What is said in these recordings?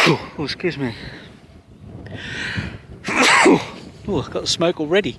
Oh, excuse me. Oh, I've got the smoke already.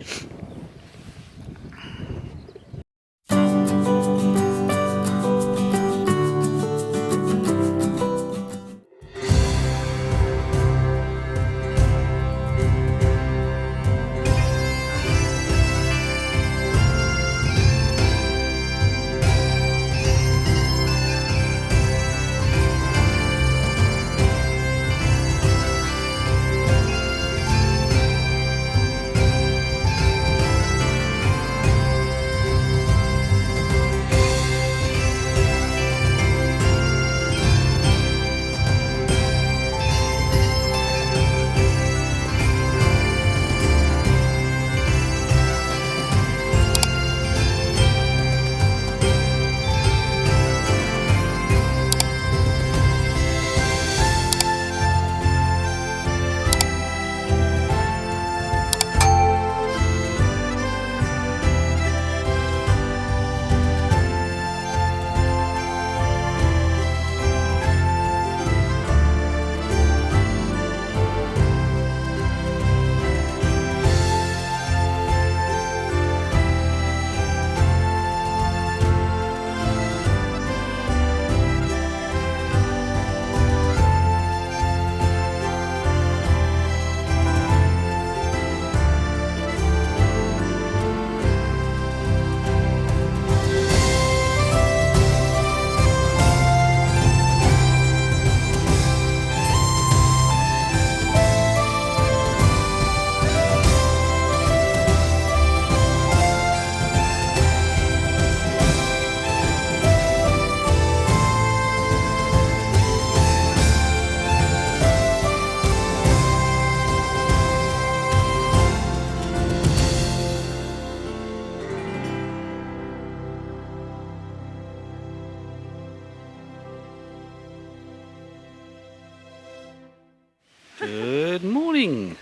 Good morning.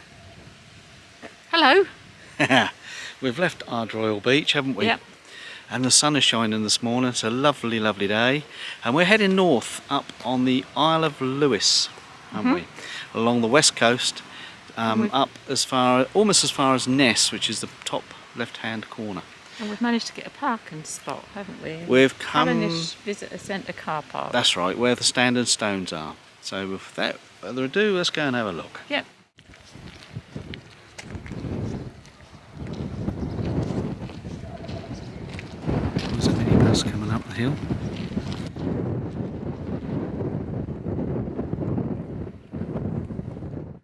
Hello. We've left Ardroil Beach, haven't we? Yep. And the sun is shining this morning. It's a lovely, lovely day. And we're heading north up on the Isle of Lewis, aren't we? Along the west coast, up as far, almost as far as Ness, which is the top left-hand corner. And we've managed to get a parking spot, haven't we? We've come... Calanais Visitor Centre car park. That's right, where the Standing Stones are. So without further ado, let's go and have a look. Yep. There's a minibus coming up the hill.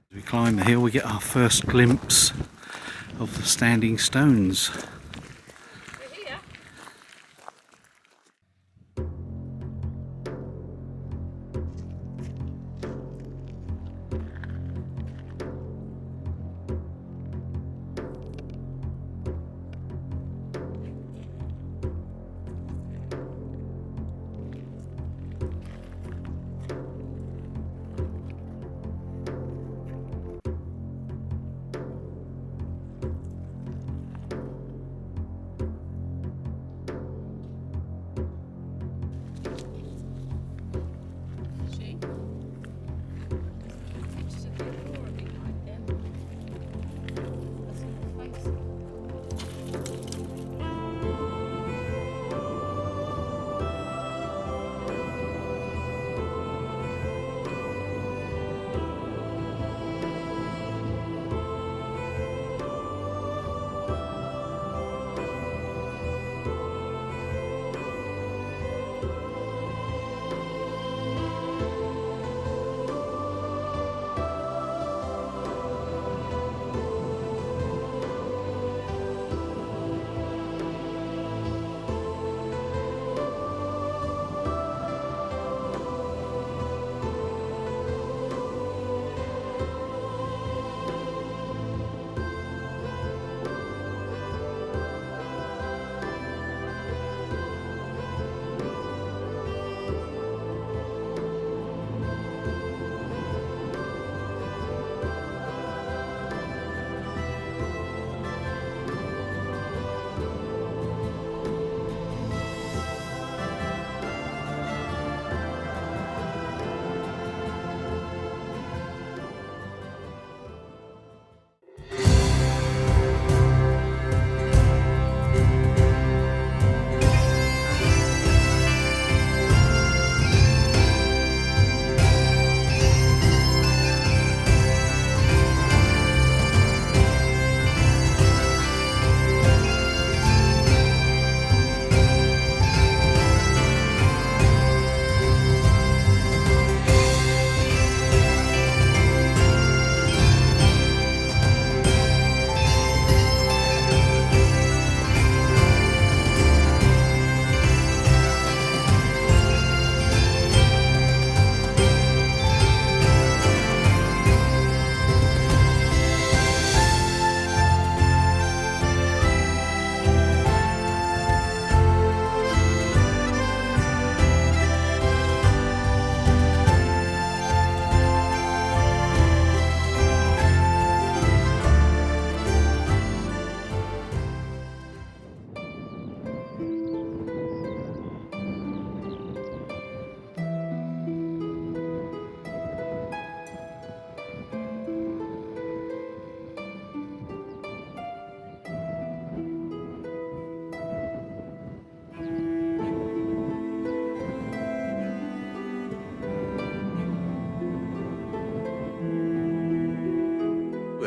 As we climb the hill, we get our first glimpse of the Standing Stones. We're here.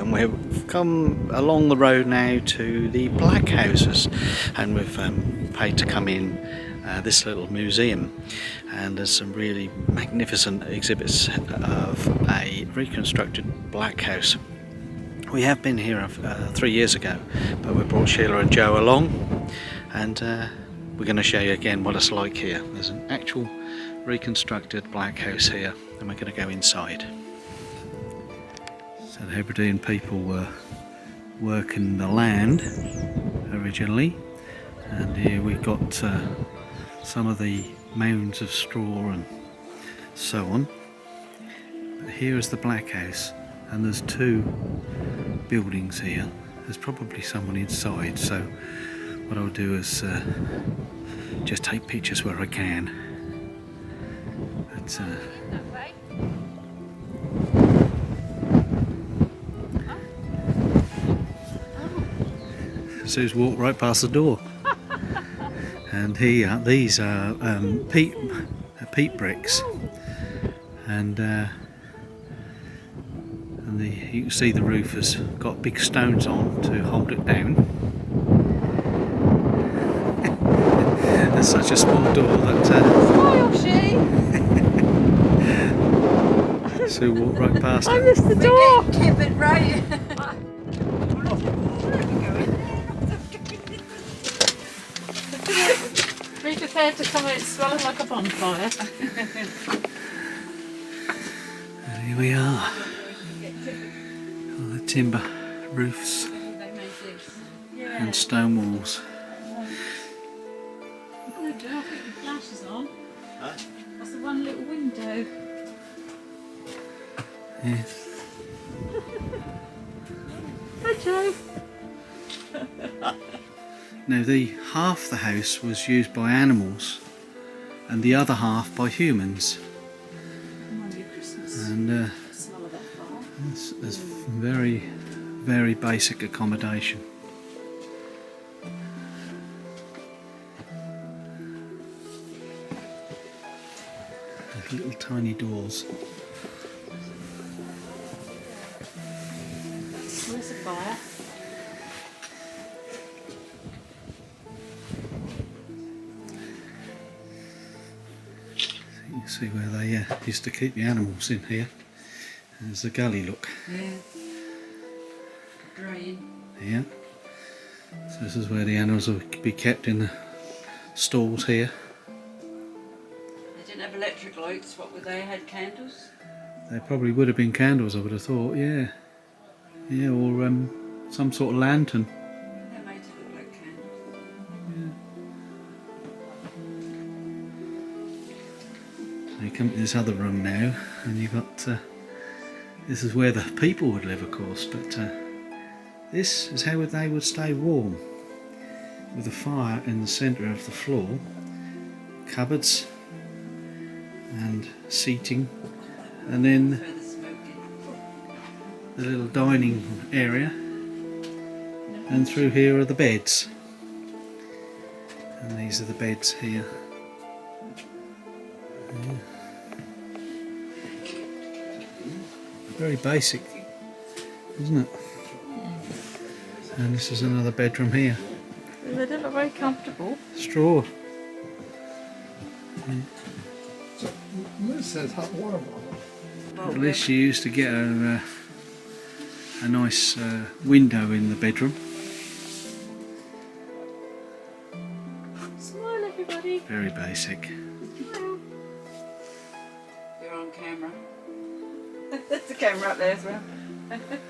and we've come along the road now to the Blackhouses, and we've paid to come in this little museum, and there's some really magnificent exhibits of a reconstructed black house. We have been here 3 years ago, but we brought Sheila and Joe along, and we're going to show you again what it's like here. There's an actual reconstructed black house here, and we're going to go inside. So the Hebridean people were working the land originally, and here we've got some of the mounds of straw and so on. But here is the black house, and there's two buildings here. There's probably someone inside, so what I'll do is just take pictures where I can. But, Sue's walked right past the door. And here, these are peat bricks, and you can see the roof has got big stones on to hold it down. There's such a small door that Sue walked right past it. I missed the door! Keep it right. Be prepared to come out swelling like a bonfire. And here we are. All the timber roofs and stone walls. Oh, Joe, I'll put your flashes on. Huh? That's the one little window. Yeah. Hi, Joe. Now half the house was used by animals and the other half by humans. And it's very, very basic accommodation. There's little tiny doors. Where's the fire? You can see where they used to keep the animals in here. There's the gully, look. Yeah. Drain. Yeah. So this is where the animals would be kept in the stalls here. They didn't have electric lights, what would they? Had candles? They probably would have been candles, I would have thought, yeah. Yeah, or some sort of lantern. They made it look like candles. Yeah. You come to this other room now, and you've got, this is where the people would live, of course, but this is how they would stay warm, with a fire in the centre of the floor, cupboards and seating, and then Where the smoke is. the little dining area, and through here are the beds, and these are the beds here. Yeah. Very basic, isn't it? And this is another bedroom here. They don't look very comfortable. Straw. So, Liz says hot water bottle. At least she used to get her a nice window in the bedroom. Smile, everybody. Very basic. You're on camera. There's a camera up there as well. I don't think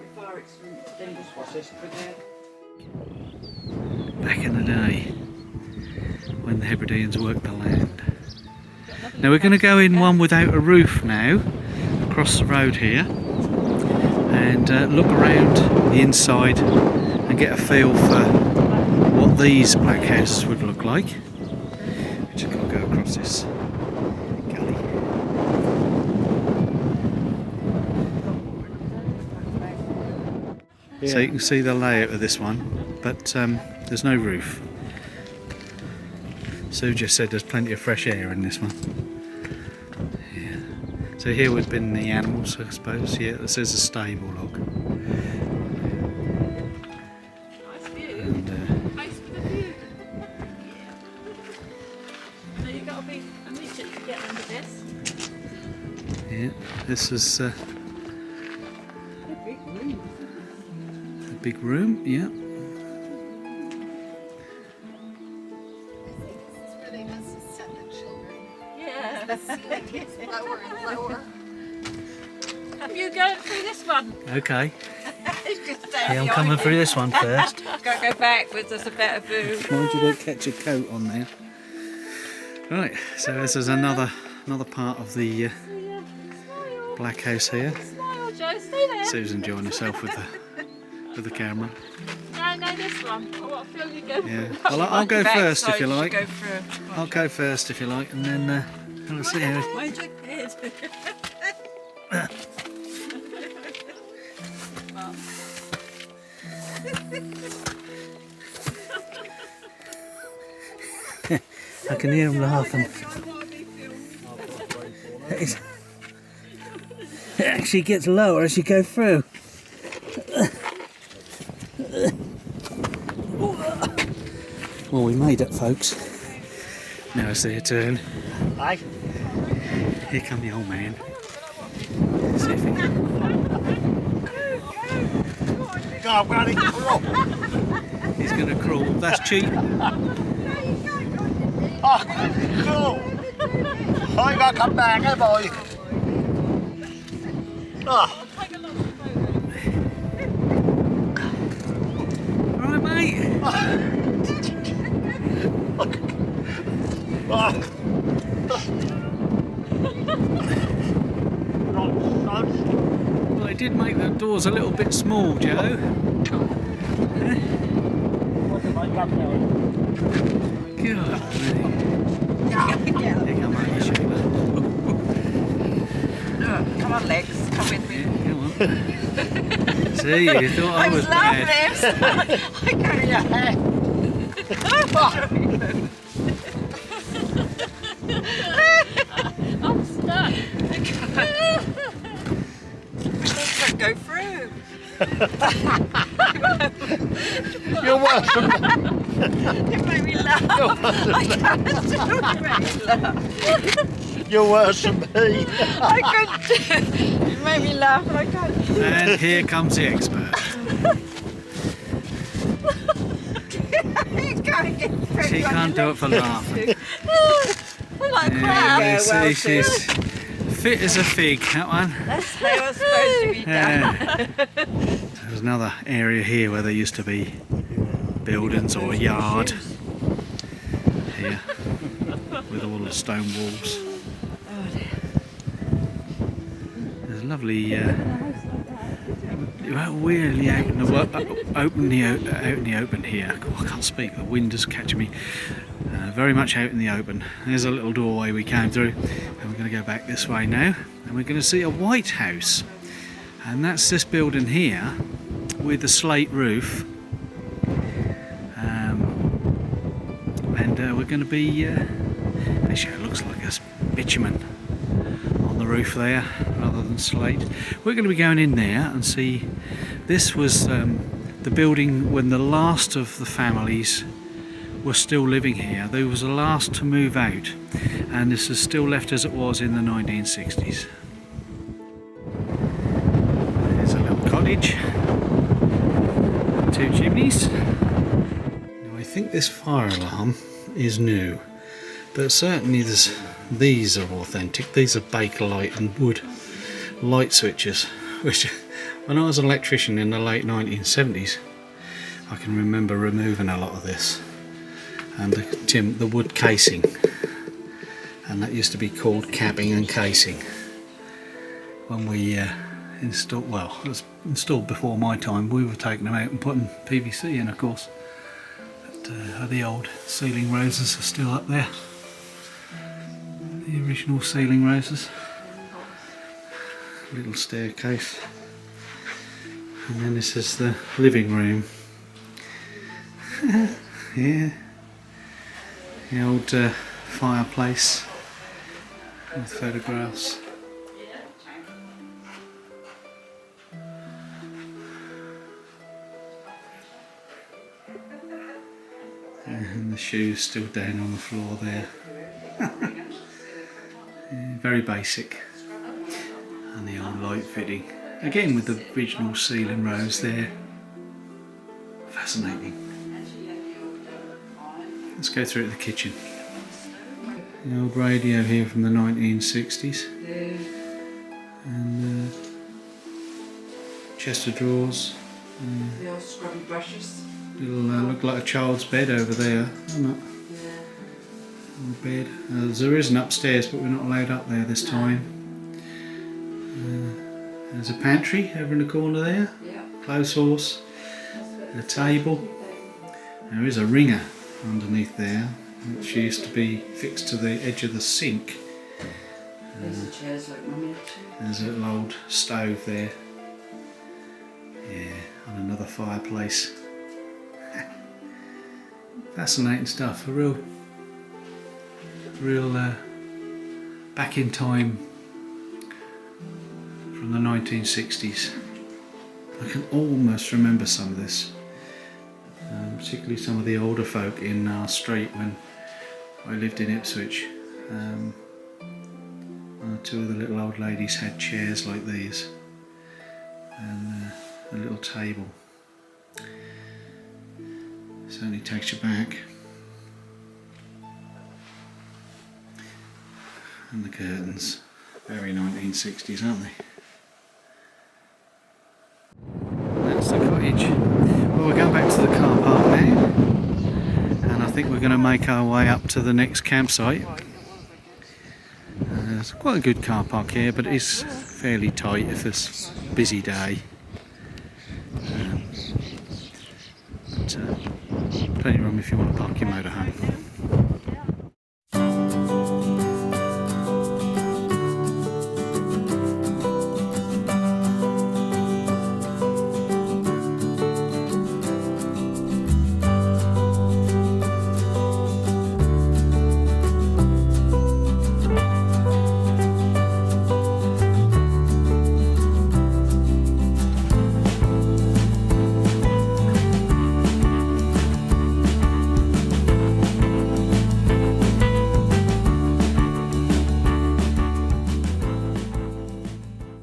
the fire extinguisher's prepared. Back in the day, when the Hebrideans worked the land. Now we're going to go in one without a roof now, across the road here, and look around the inside and get a feel for what these black houses would look like. We just got to go across this gully. So you can see the layout of this one, but there's no roof. Sue just said there's plenty of fresh air in this one. Yeah. So here would have been the animals, I suppose. Yeah, this is a stable log. Nice view. And, Place with a view. So you've got to be a midget to get under this. yeah, this is a big room. Yeah. Yeah. Lower and lower. Have you going through this one? Okay. Just Yeah, I'm coming through this one first. Gotta go backwards, there's a better view. Mind you don't catch a coat on there. Right, so this is another part of the Smile. Black House here. Smile, Joe. Stay there. Sue's enjoying herself with the camera. No, this one. I want to feel you go. Yeah. Well, I'll go first if you like. Go through. I'll go first if you like, and then we'll see how. Mind your head. I can hear him laughing. It actually gets lower as you go through. Well, we made it, folks. Now it's their turn. Aye. Here come the old man. See if he can. Go on, Granny, crawl. He's going to crawl. That's cheap. Oh, cool. I ain't gotta come back, have I? Oh, All right, mate. oh. Well, they did make the doors a little bit small, Joe. God, here come on, Sheila. Come on, legs, come with me. Yeah, come on. See, you thought I was laughing bad. at him. I got in your head. I'm stuck. Don't go through. You're worse than me. You made me laugh. I can't do it. You're worse than me. I couldn't do it. You made me laugh and I can't do it. And here comes the expert. You can't get through. She can't do it for laughing. We're like Yeah, crabs. you see, she's fit as a fig, that one. That's how it's supposed to be done. Yeah. There's another area here where there used to be buildings or a yard. Here, with all the stone walls. There's a lovely, weirdly out in the open here. Oh, I can't speak, the wind is catching me. Very much out in the open. There's a little doorway we came through, and we're going to go back this way now, and we're going to see a White House, and that's this building here with the slate roof, and we're going to be actually it looks like a bitumen on the roof there rather than slate. We're going to be going in there and see. This was the building when the last of the families were still living here. They was the last to move out, and this is still left as it was in the 1960s. There's a little cottage, 2 chimneys. Now I think this fire alarm is new, but certainly these are authentic. These are Bakelite and wood light switches, which when I was an electrician in the late 1970s, I can remember removing a lot of this. And the wood casing, and that used to be called capping and casing when we installed, well, it was installed before my time. We were taking them out and putting PVC in, of course, but the old ceiling roses are still up there, the original ceiling roses. Little staircase, and then this is the living room. Yeah. The old fireplace with photographs. the shoes still down on the floor there. Yeah, very basic. And the old light fitting. Again with the original ceiling rose there. Fascinating. Let's go through to the kitchen. The old radio here from the 1960s. And chest of drawers. The old scrubby brushes. It'll look like a child's bed over there, doesn't it? Old bed. There is an upstairs, but we're not allowed up there this time. There's a pantry over in the corner there. Clothes horse. A table. There is a ringer underneath there, which used to be fixed to the edge of the sink. There's the chairs like mummy. There's a little old stove there. Yeah, and another fireplace. Fascinating stuff. A real back in time from the 1960s. I can almost remember some of this, particularly some of the older folk in our street when I lived in Ipswich. Two of the little old ladies had chairs like these and a little table. Certainly takes you back. And the curtains, very 1960s, aren't they? That's the cottage. Well, we're going back to the car park now, and I think we're going to make our way up to the next campsite. It's quite a good car park here, but it is fairly tight if it's a busy day. But plenty of room if you want to park your motorhome.